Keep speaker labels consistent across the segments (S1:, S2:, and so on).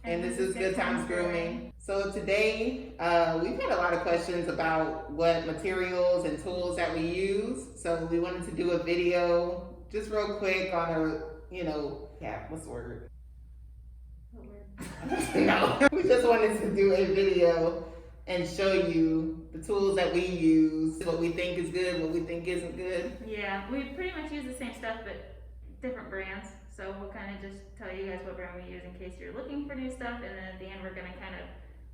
S1: And this is Good Times Grooming. So today, we've had a lot of questions about what materials and tools that we use. So we wanted to do a video just real quick on what's the word? No. We just wanted to do a video and show you the tools that we use, what we think is good, what we think isn't good.
S2: Yeah, we pretty much use the same stuff, but different brands. So we'll kind of just tell you guys what brand we use in case you're looking for new stuff, and then at the end we're going to kind of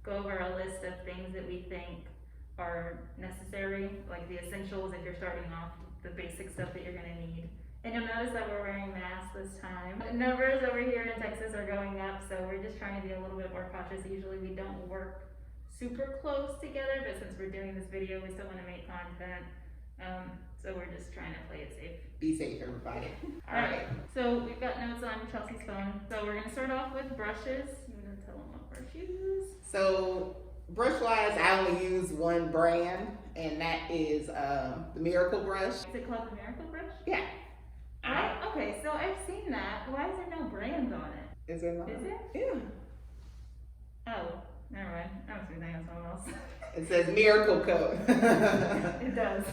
S2: go over a list of things that we think are necessary, like the essentials if you're starting off, the basic stuff that you're going to need. And you'll notice that we're wearing masks this time. The numbers over here in Texas are going up, so we're just trying to be a little bit more cautious. Usually we don't work super close together, but since we're doing this video, we still want to make content. So we're just trying to play it safe.
S1: Be safe, everybody.
S2: All right. So we've got notes on Chelsea's phone. So we're gonna start off with brushes. I'm gonna tell them what brush you use.
S1: So brush-wise, I only use one brand, and that is the Miracle Brush.
S2: Is it called the Miracle Brush?
S1: Yeah.
S2: Okay, so I've seen that. Why is there no brand on it?
S1: Is there not?
S2: Is it?
S1: Yeah.
S2: Oh, never mind. I was thinking of someone else.
S1: It says Miracle Coat.
S2: It does.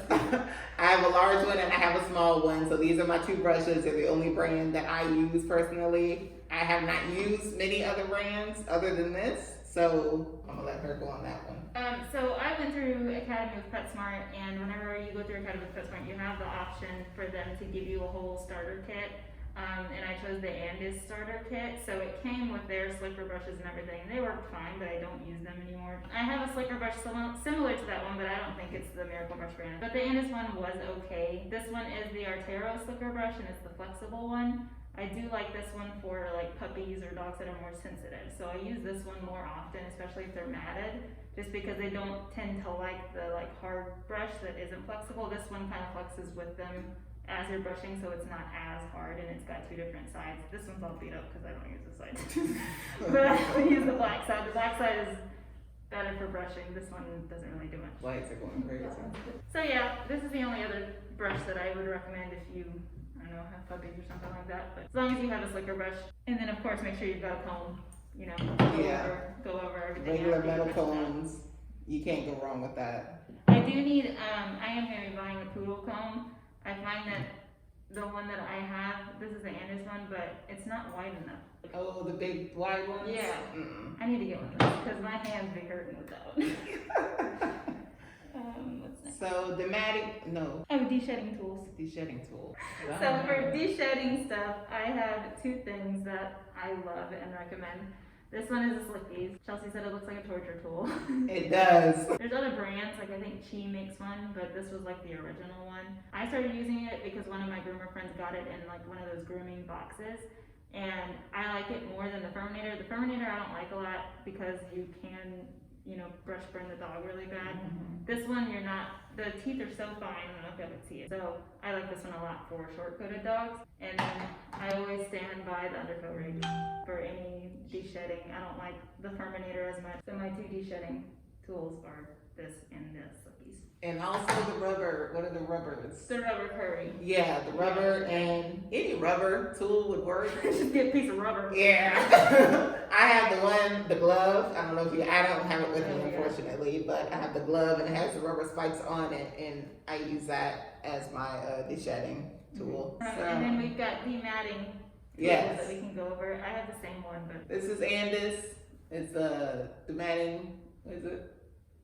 S1: I have a large one and I have a small one. So these are my two brushes. They're the only brand that I use personally. I have not used many other brands other than this. So I'm gonna let her go on that one.
S2: So I went through Academy with PetSmart, and whenever you go through Academy with PetSmart, you have the option for them to give you a whole starter kit. And I chose the Andis starter kit, so it came with their slicker brushes and everything. They work fine, but I don't use them anymore. I have a slicker brush similar to that one, but I don't think it's the Miracle Brush brand. But the Andis one was okay. This one is the Artero slicker brush, and it's the flexible one. I do like this one for like puppies or dogs that are more sensitive. So I use this one more often, especially if they're matted, just because they don't tend to like the hard brush that isn't flexible. This one kind of flexes with them as you're brushing, so it's not as hard, and it's got two different sides. This one's all beat up because I don't use this side. But I use the black side. The black side is better for brushing. This one doesn't really do much.
S1: Lights are going crazy.
S2: So yeah, this is the only other brush that I would recommend if you, I don't know, have puppies or something like that. But as long as you have a slicker brush, and then of course make sure you've got a comb. You know, go over everything.
S1: Regular metal combs. You can't go wrong with that.
S2: I do need. I am going to be buying a poodle comb. I find that the one that I have, this is the Andis one, but it's not wide enough.
S1: Oh, the big wide ones?
S2: Yeah. I need to get one of those because my hands be hurting with that one. What's next?
S1: So, Dematting, no.
S2: Oh, deshedding tools.
S1: Deshedding tools.
S2: So for deshedding stuff, I have two things that I love and recommend. This one is a SleekEZ. Chelsie said it looks like a torture tool.
S1: It does.
S2: There's other brands, like I think Chi makes one, but this was like the original one. I started using it because one of my groomer friends got it in like one of those grooming boxes, and I like it more than the Furminator. The Furminator I don't like a lot because you can, brush burn the dog really bad. This one you're not, the teeth are so fine, I don't know if you can see it. So I like this one a lot for short-coated dogs. And then I always stand by the Undercoat Rake for any deshedding. I don't like the Furminator as much. So my two deshedding tools are this and this SleekEZ.
S1: And also the rubber, what are the rubbers?
S2: The rubber curry.
S1: Yeah, the rubber, and any rubber tool would work.
S2: Just get a piece of rubber.
S1: Yeah. I have the glove. I don't know if I don't have it with me unfortunately, but I have the glove and it has the rubber spikes on it, and I use that as my deshedding tool.
S2: So. And then we've got dematting tools that we can go over. I have the same one, but
S1: this is Andis. It's a dematting, what is it?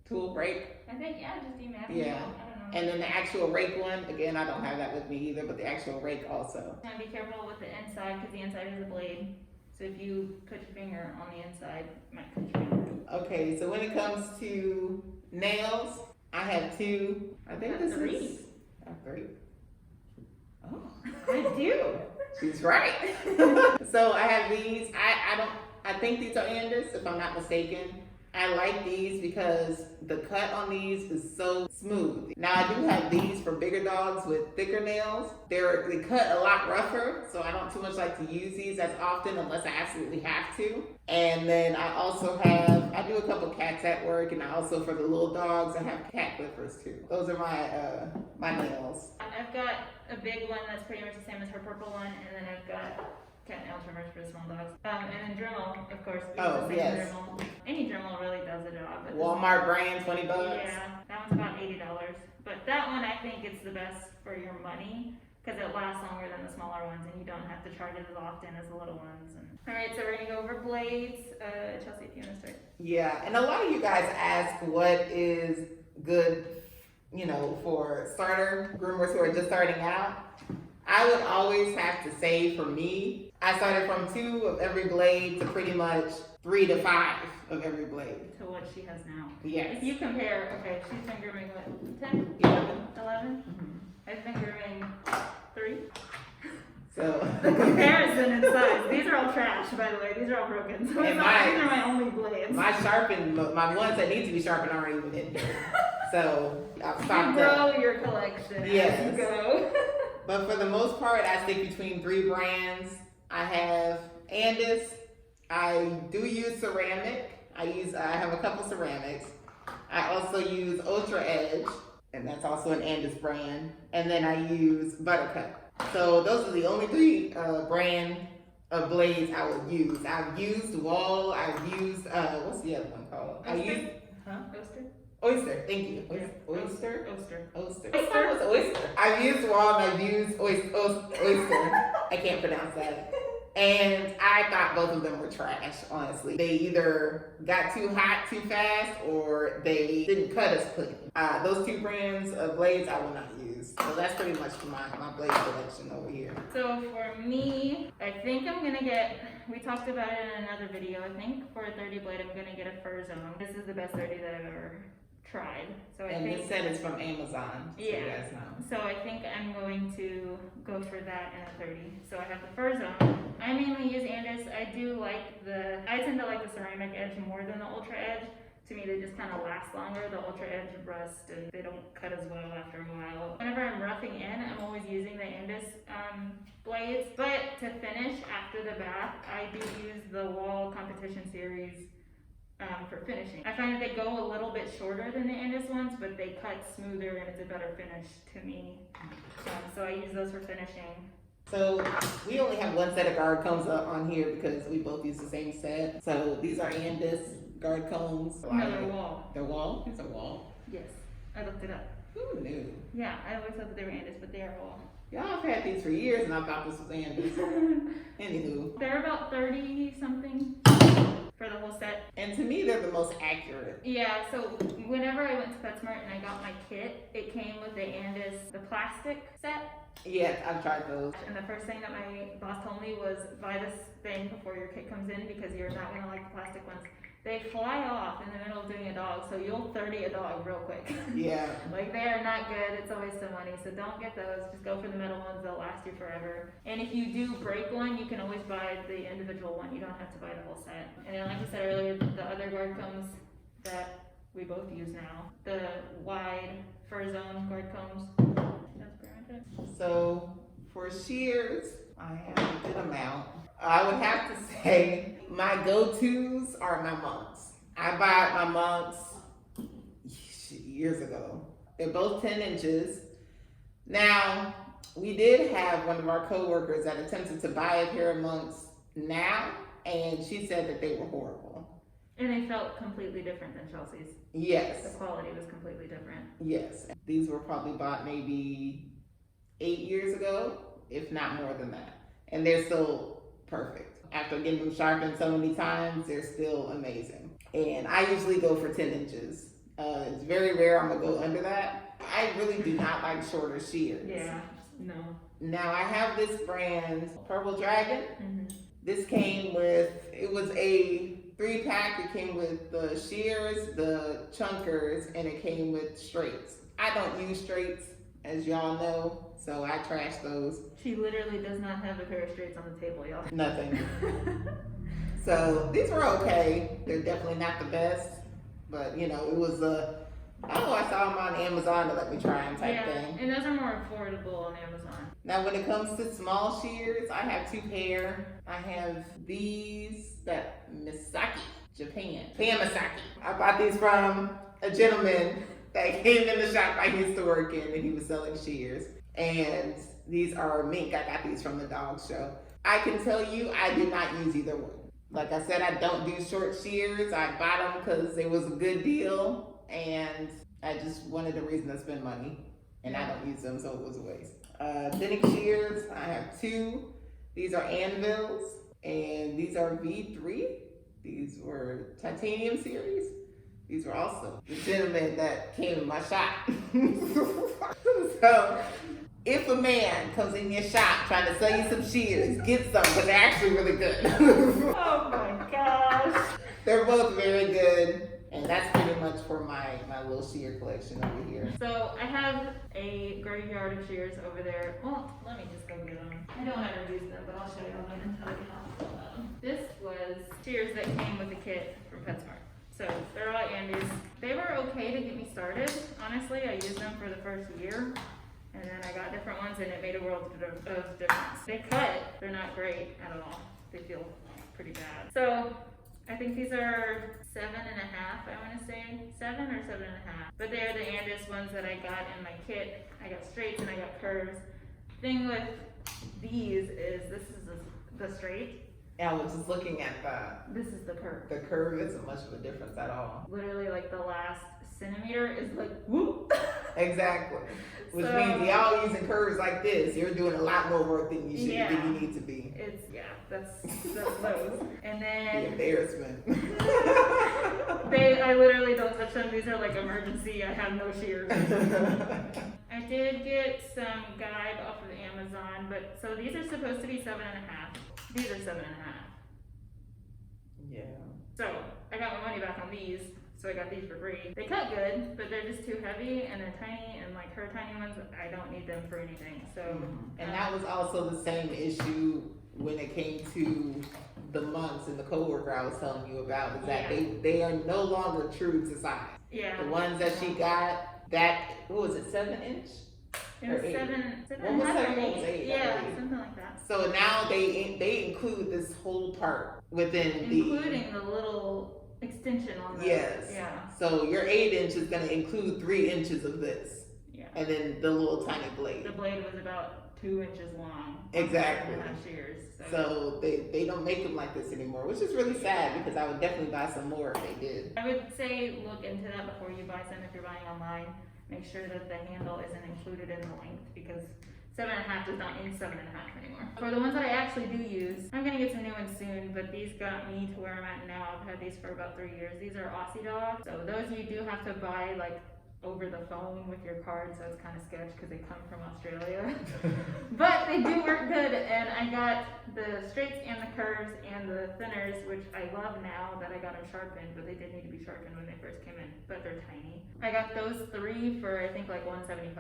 S1: Tool, Rake.
S2: I think, just dematting.
S1: Yeah.
S2: I don't know.
S1: And then the actual Rake one, again, I don't have that with me either, but the actual Rake also.
S2: Now be careful with the inside because the inside is a blade. So if you put your finger on the inside, it might cut your finger.
S1: Okay, so when it comes to nails, I have two. I think this
S2: three.
S1: is. I have three. Oh,
S2: I do.
S1: She's right. So I have these. I think these are Andis, if I'm not mistaken. I like these because the cut on these is so smooth. Now I do have these for bigger dogs with thicker nails. They cut a lot rougher, so I don't too much like to use these as often unless I absolutely have to. And then I also I do a couple cats at work, and I also, for the little dogs, I have cat clippers too. Those are my nails.
S2: I've got a big one that's pretty much the same as her purple one, and then I've got cat nail trimmers for small dogs. And then Dremel, of course. We
S1: Oh,
S2: use the same
S1: yes.
S2: Dremel. Any Dremel really does the job. But
S1: Walmart brand, $20.
S2: yeah, that one's about $80. But that one, I think it's the best for your money because it lasts longer than the smaller ones, and you don't have to charge it as often as the little ones. All right, so we're gonna go over blades. Chelsie, if you want to start.
S1: Yeah, and a lot of you guys ask what is good, you know, for starter groomers who are just starting out. I would always have to say, for me, I started from 2 of every blade to pretty much 3 to 5 of every blade.
S2: To what she has now.
S1: Yes.
S2: If you compare, okay, she's been grooming what, 10?
S1: 11.
S2: 11? I've been grooming 3.
S1: So
S2: The comparison in size. These are all trash, by the way. These are all broken. So
S1: And
S2: these are my only blades.
S1: my ones that need to be sharpened aren't even in there. So I've
S2: You
S1: stopped
S2: grow
S1: up.
S2: your collection
S1: Yes.
S2: as you go.
S1: But for the most part, I stick between 3 brands. I have Andis. I do use ceramic. I have a couple ceramics. I also use Ultra Edge, and that's also an Andis brand. And then I use Buttercup. So those are the only 3 brand of blades I would use. I've used Wahl. I've used what's the other one called? I used
S2: Oyster?
S1: Oyster. Thank you.
S2: Oyster?
S1: Oyster. I thought it was oyster. I've used Wahl and I've used oyster. I can't pronounce that. And I thought both of them were trash, honestly. They either got too hot too fast or they didn't cut as clean. Those 2 brands of blades I will not use. So that's pretty much for my blade collection over here.
S2: So for me, I think I'm gonna get, we talked about it in another video, I think for a 30 blade I'm gonna get a FurZone. This is the best 30 that I've ever tried. So I think
S1: this set is from Amazon, so
S2: yeah.
S1: you guys know.
S2: So I think I'm going to go for that in a 30. So I have the FurZone. I mainly use Andis. I tend to like the ceramic edge more than the Ultra Edge. To me, they just kind of last longer. The Ultra Edge rust and they don't cut as well after a while. Whenever I'm roughing in, I'm always using the Andis blades. But to finish after the bath, I do use the Wahl Competition Series for finishing. I find that they go a little bit shorter than the Andis ones, but they cut smoother and it's a better finish to me. So I use those for finishing.
S1: So we only have 1 set of guard combs up on here because we both use the same set. So these are Andis guard combs.
S2: No, they're Wahl.
S1: They're Wahl? It's a Wahl.
S2: Yes, I looked it up.
S1: Who knew?
S2: Yeah, I always thought that they were Andis, but they are Wahl.
S1: Y'all have had these for years and I thought this was Andis. Anywho.
S2: They're about 30 something for the whole set.
S1: And to me, they're the most accurate.
S2: Yeah, so whenever I went to PetSmart and I got my kit, it came with the Andis, the plastic set.
S1: Yes, I've tried those.
S2: And the first thing that my boss told me was buy this thing before your kit comes in because you're not gonna like the plastic ones. They fly off in the middle of doing a dog, so you'll 30 a dog real quick.
S1: Yeah.
S2: Like, they are not good. It's a waste of money. So don't get those. Just go for the metal ones. They'll last you forever. And if you do break one, you can always buy the individual one. You don't have to buy the whole set. And then, like I said earlier, the other guard combs that we both use now, the wide FurZone guard combs. That's pretty much it.
S1: So for shears, I have a good amount. I would have to say my go-tos are my monks. I bought my monks years ago. They're both 10 inches. Now, we did have one of our coworkers that attempted to buy a pair of monks now, and she said that they were horrible.
S2: And they felt completely different than Chelsea's.
S1: Yes.
S2: The quality was completely different.
S1: Yes. These were probably bought maybe 8 years ago, if not more than that. And they're still perfect. After getting them sharpened so many times, they're still amazing. And I usually go for 10 inches. It's very rare I'm gonna go under that. I really do not like shorter shears.
S2: Yeah, no.
S1: Now I have this brand, Purple Dragon.
S2: Mm-hmm.
S1: This came with, it was a 3-pack. It came with the shears, the chunkers, and it came with straights. I don't use straights, as y'all know, so I trash those.
S2: She literally does not have a pair of straights on the table, y'all.
S1: Nothing. So these were okay. They're definitely not the best, but you know, it was I saw them on Amazon to let me try them type thing.
S2: And those are more affordable on Amazon.
S1: Now when it comes to small shears, I have 2 pair. I have these that Misaki, Japan. Misaki. I bought these from a gentleman that came in the shop I used to work in and he was selling shears. And these are mink. I got these from the dog show. I can tell you, I do not use either one. Like I said, I don't do short shears. I bought them because it was a good deal, and I just wanted a reason to spend money, and I don't use them, so it was a waste. Thinning shears, I have 2. These are Anvils, and these are V3. These were titanium series. These were awesome. The gentleman that came in my shop. So, if a man comes in your shop trying to sell you some shears, get some, because they're actually really good.
S2: Oh my gosh.
S1: They're both very good. And that's pretty much for my little shear collection over here.
S2: So I have a graveyard of shears over there. Well, let me just go get them. I don't ever use them, but I'll show you them and tell you how I feel about them. This was shears that came with the kit from PetSmart. So they're all Andis. They were okay to get me started. Honestly, I used them for the first year. And then I got different ones and it made a world of difference. They cut, they're not great at all. They feel pretty bad. So I think these are 7.5, I want to say 7 or 7.5. But they're the Andis ones that I got in my kit. I got straights and I got curves. Thing with these is this is the straight.
S1: I was just looking at
S2: This is the curve.
S1: the curve isn't much of a difference at all.
S2: Literally like the last centimeter is like whoop.
S1: Exactly. Which
S2: So-
S1: means y'all using curves like this, you're doing a lot more work than you should,
S2: Yeah.
S1: than you need to be.
S2: It's that's those. And
S1: The
S2: then
S1: embarrassment.
S2: I literally don't touch them. These are like emergency. I have no shears. I did get some guide off of Amazon, but so these are supposed to be 7.5. These are 7.5.
S1: Yeah.
S2: So I got my money back on these. So I got these for free. They cut good, but they're just too heavy and they're tiny. And like her tiny ones, I don't need them for anything. So
S1: And that was also the same issue when it came to the months and the coworker I was telling you about, is that they are no longer true to size.
S2: yeah,
S1: The ones that she got, that, what was it, 7 inch?
S2: it was
S1: or 8.
S2: 7
S1: What
S2: and
S1: was
S2: a half
S1: that?
S2: or
S1: What was
S2: 8.
S1: 8, I
S2: Yeah,
S1: believe.
S2: something like that.
S1: So now they include this whole part within
S2: Including the little extension on the
S1: Yes.
S2: Yeah.
S1: So your 8 inch is gonna include 3 inches of this.
S2: Yeah.
S1: And then the little tiny blade.
S2: The blade was about 2 inches long.
S1: Exactly.
S2: 7.5 shears.
S1: So they don't make them like this anymore, which is really sad because I would definitely buy some more if they did.
S2: I would say look into that before you buy some if you're buying online. Make sure that the handle isn't included in the length because 7.5 does not mean 7.5 anymore. For the ones that I actually do use, I'm gonna get some new ones soon, but these got me to where I'm at now. I've had these for about 3 years. These are Aussie Dog. So those you do have to buy like over the phone with your card, so it's kind of sketch because they come from Australia. But they do work good, and I got the straights and the curves and the thinners, which I love now that I got them sharpened, but they did need to be sharpened when they first came in, but they're tiny. I got those 3 for I think like $175,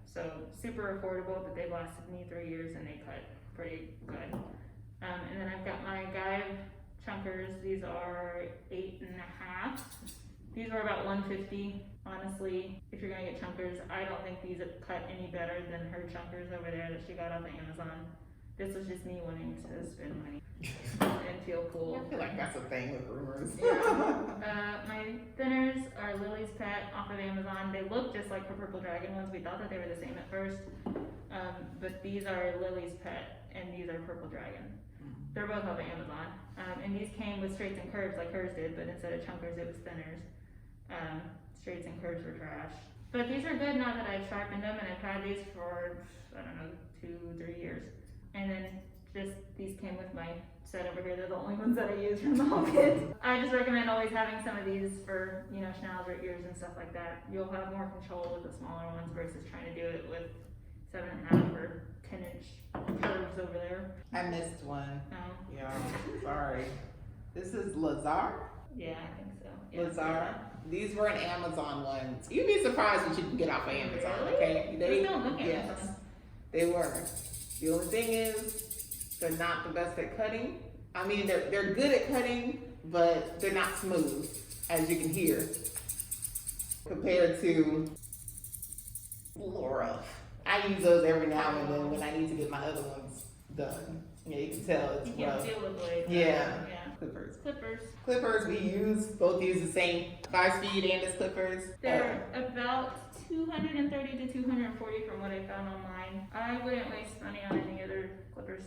S2: so super affordable, but they've lasted me 3 years and they cut pretty good. And then I've got my Guide chunkers. These are 8.5. These were about $150. Honestly, if you're gonna get chunkers, I don't think these have cut any better than her chunkers over there that she got off of Amazon. This was just me wanting to spend money and feel cool.
S1: I feel like that's a thing with groomers.
S2: Yeah. My thinners are Lily's Pet off of Amazon. They look just like her Purple Dragon ones. We thought that they were the same at first. But these are Lily's Pet and these are Purple Dragon. They're both off of Amazon. And these came with straights and curves like hers did, but instead of chunkers, it was thinners. Straights and curves were trash. But these are good now that I've sharpened them, and I've had these for, I don't know, 2-3 years. And then just these came with my set over here. They're the only ones that I use from the whole kit. I just recommend always having some of these for, you know, schnauzer ears and stuff like that. You'll have more control with the smaller ones versus trying to do it with 7.5 or 10-inch curves over there.
S1: I missed one.
S2: No.
S1: Yeah, sorry. This is Lazar?
S2: Yeah, I think so. Yeah.
S1: Lazar. These were an Amazon ones. You'd be surprised what you can get off of Amazon,
S2: Really?
S1: okay?
S2: They don't look
S1: yes,
S2: Amazon.
S1: they were. The only thing is, they're not the best at cutting. I mean, they're good at cutting, but they're not smooth, as you can hear, compared to Laura. I use those every now and then when I need to get my other ones done. Yeah, you can tell it's
S2: You can
S1: rough.
S2: feel the blade.
S1: Yeah.
S2: Yeah.
S1: Clippers.
S2: Clippers.
S1: We both use the same 5-speed Andis clippers.
S2: They're about $230 to $240 from what I found online. I wouldn't waste money on any other clippers.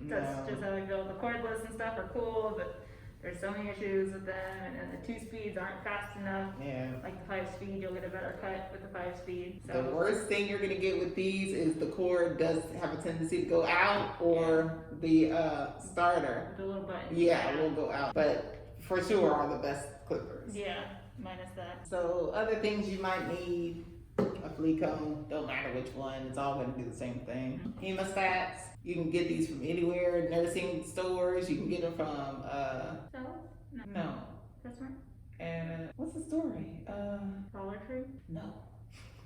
S2: That's just how I feel. The cordless and stuff are cool, but there's so many issues with them, and the 2 speeds aren't fast enough.
S1: Yeah.
S2: Like the 5 speed, you'll get a better cut with the 5 speed. So.
S1: The worst thing you're gonna get with these is the cord does have a tendency to go out, or the starter.
S2: The little button.
S1: Yeah, it will go out. But for sure are the best clippers.
S2: Yeah, minus that.
S1: So other things you might need, a flea comb, don't matter which one, it's all gonna do the same thing. Hemostats, you can get these from anywhere, nursing stores, you can get them from,
S2: So?
S1: no.
S2: That's right.
S1: And what's the story?
S2: Dollar Tree?
S1: No.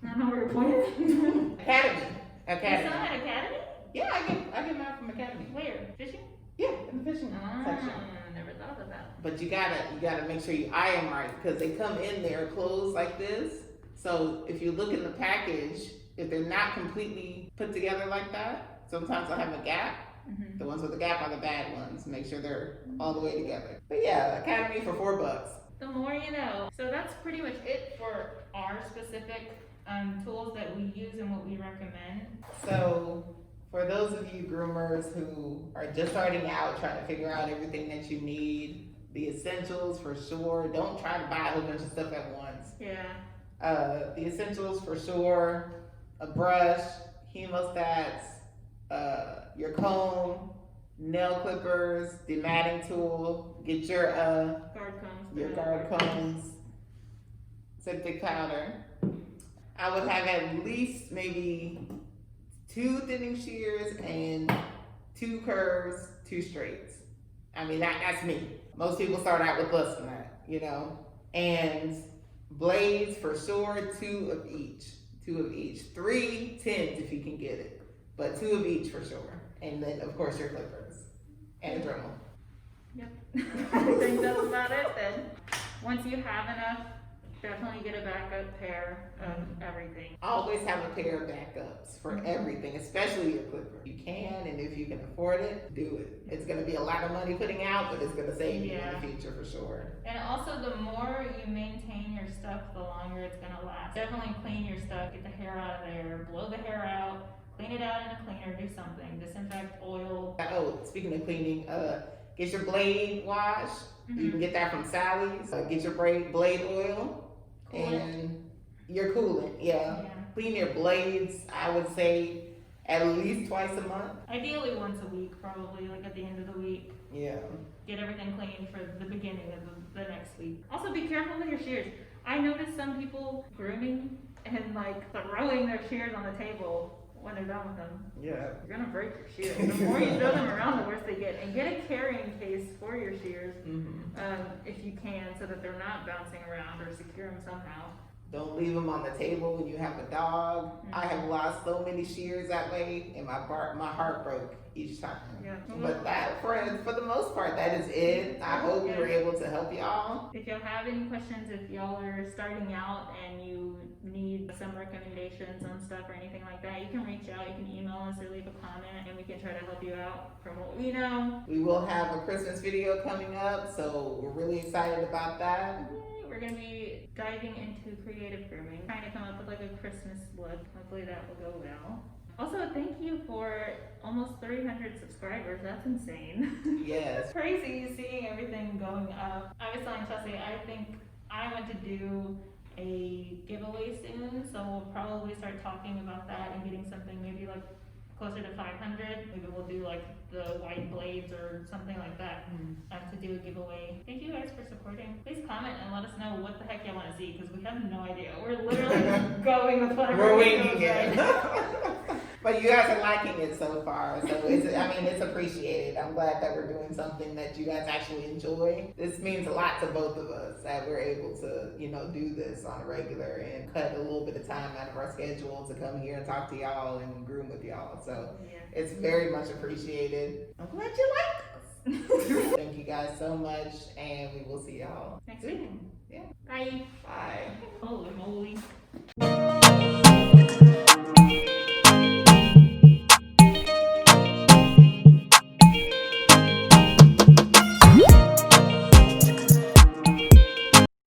S2: I don't know where you're pointing.
S1: Academy.
S2: You saw at Academy?
S1: Yeah, I get mine from Academy.
S2: Where? Fishing?
S1: Yeah, in the fishing section.
S2: Never thought of that.
S1: But you gotta make sure you eye them right, because they come in there closed like this. So if you look in the package, if they're not completely put together like that, sometimes they'll have a gap.
S2: Mm-hmm.
S1: The ones with the gap are the bad ones. Make sure they're all the way together. But yeah, Academy for $4.
S2: The more you know. So that's pretty much it for our specific tools that we use and what we recommend.
S1: So for those of you groomers who are just starting out, trying to figure out everything that you need, the essentials for sure. Don't try to buy a whole bunch of stuff at once.
S2: Yeah.
S1: The essentials for sure: a brush, hemostats, your comb, nail clippers, dematting tool. Get your guard combs, septic powder. I would have at least maybe 2 thinning shears and 2 curves, 2 straights. I mean, that's me. Most people start out with less than that, you know. And blades for sure, 2 of each. 2 of each. 3 tins if you can get it, but 2 of each for sure. And then of course your clippers and a Dremel.
S2: Yep. I think that's about it then. Once you have enough, definitely get a backup pair of everything.
S1: Always have a pair of backups for everything, especially your clipper. You can, and if you can afford it, do it. It's gonna be a lot of money putting out, but it's gonna save you in the future for sure.
S2: And also, the more you maintain your stuff, the longer it's gonna last. Definitely clean your stuff, get the hair out of there, blow the hair out, clean it out in a cleaner, do something. Disinfect, oil.
S1: Oh, speaking of cleaning, get your blade washed. You can get that from Sally's. Get your blade oil. And your coolant, yeah. Clean your blades, I would say at least twice a month.
S2: Ideally once a week, probably, like at the end of the week.
S1: Yeah.
S2: Get everything clean for the beginning of the next week. Also be careful with your shears. I noticed some people grooming and like throwing their shears on the table when they're done with them.
S1: Yeah.
S2: You're gonna break your shears. The more you throw them around, the worse they get. And get a carrying case for your shears, if you can, so that they're not bouncing around, or secure them somehow.
S1: Don't leave them on the table when you have a dog. I have lost so many shears that way, and my heart broke each time.
S2: Yeah.
S1: But that, for the most part, that is it. I hope we were able to help y'all.
S2: If y'all have any questions, if y'all are starting out and you need some recommendations on stuff or anything like that, you can reach out, you can email us or leave a comment, and we can try to help you out from what we know.
S1: We will have a Christmas video coming up, so we're really excited about that.
S2: We're going to be diving into creative grooming, trying to come up with like a Christmas look. Hopefully that will go well. Also, thank you for almost 300 subscribers. That's insane.
S1: Yes.
S2: It's crazy seeing everything going up. I was telling Chelsie, I think I want to do a giveaway soon, so we'll probably start talking about that and getting something maybe like closer to 500. Maybe we'll do like the white blades or something like that to do a giveaway. Thank you guys for supporting. Please comment and let us know what the heck you want to see, because we have no idea. We're literally just going with whatever
S1: we're winging it. But you guys are liking it so far, so it's appreciated. I'm glad that we're doing something that you guys actually enjoy. This means a lot to both of us that we're able to, do this on a regular and cut a little bit of time out of our schedule to come here and talk to y'all and groom with y'all. So it's very much appreciated. I'm glad you like us. Thank you guys so much, and we will see y'all
S2: next week.
S1: Yeah.
S2: Bye.
S1: Bye.
S2: Holy moly.